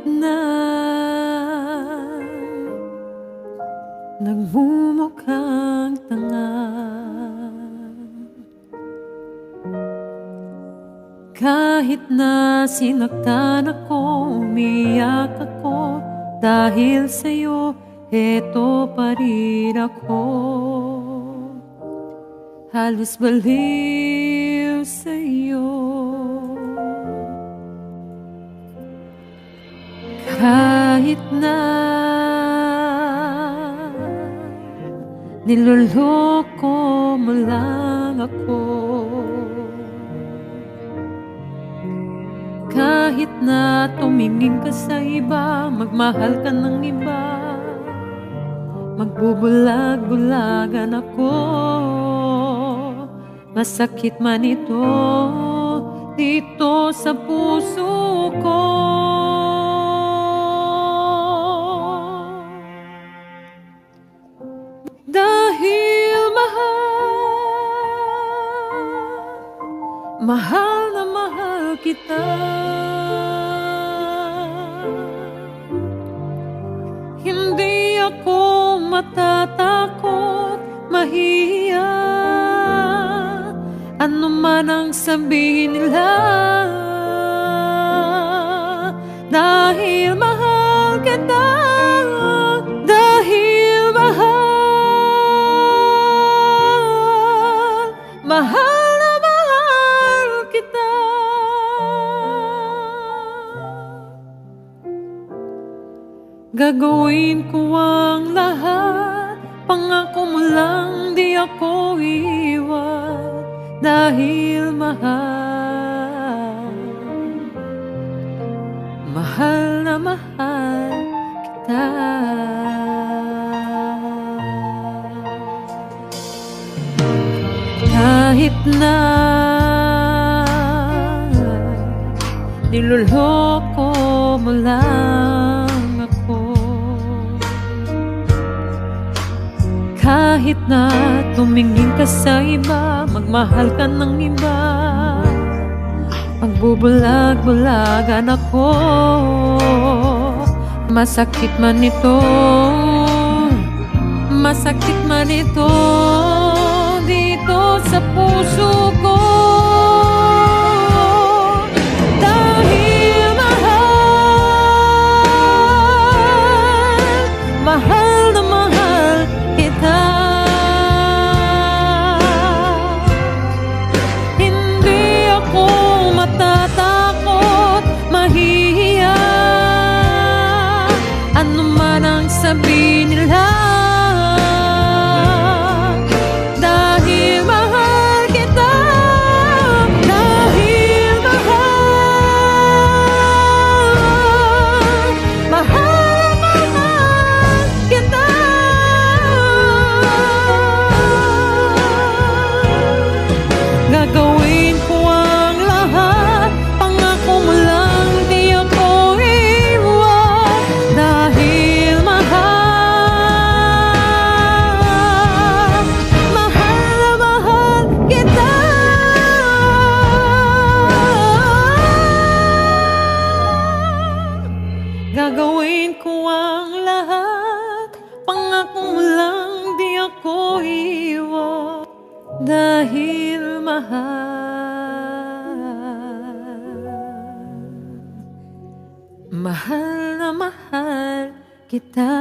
na nagmumukhang tanga, kahit na sinaktan ako, umiyak ako, dahil sa'yo, eto pa rin ako. Halos baliw sa'yo. Kahit na niloloko mo lang ako, kahit na tumingin ka sa iba, magmahal ka ng iba, magbubulag-bulagan ako. Masakit man ito dito sa puso ko. Dahil mahal na mahal kita, hindi ako matatakot, mahihiya, ano man ang sabihin nila. Dahil mahal kita, dahil mahal na mahal kita. Gagawin ko ang lahat, pangako mo lang di ako iwan. Dahil mahal na mahal kita. Kahit na niloloko mo lang ako, kahit na tumingin ka sa iba, magmahal ka ng iba, magbubulag-bulagan ako. Masakit man ito, masakit man ito dito sa puso ko. Dahil mahal na mahal kita. Hindi ako matatakot, mahihiya, ano man ang sabihin nila. Gagawin ko ang lahat, pangako mo lang di ako iwan. Dahil mahal na mahal kita. Gagawin ko ang lahat, pangako mo lang di ako iwan. Dahil mahal na mahal kita.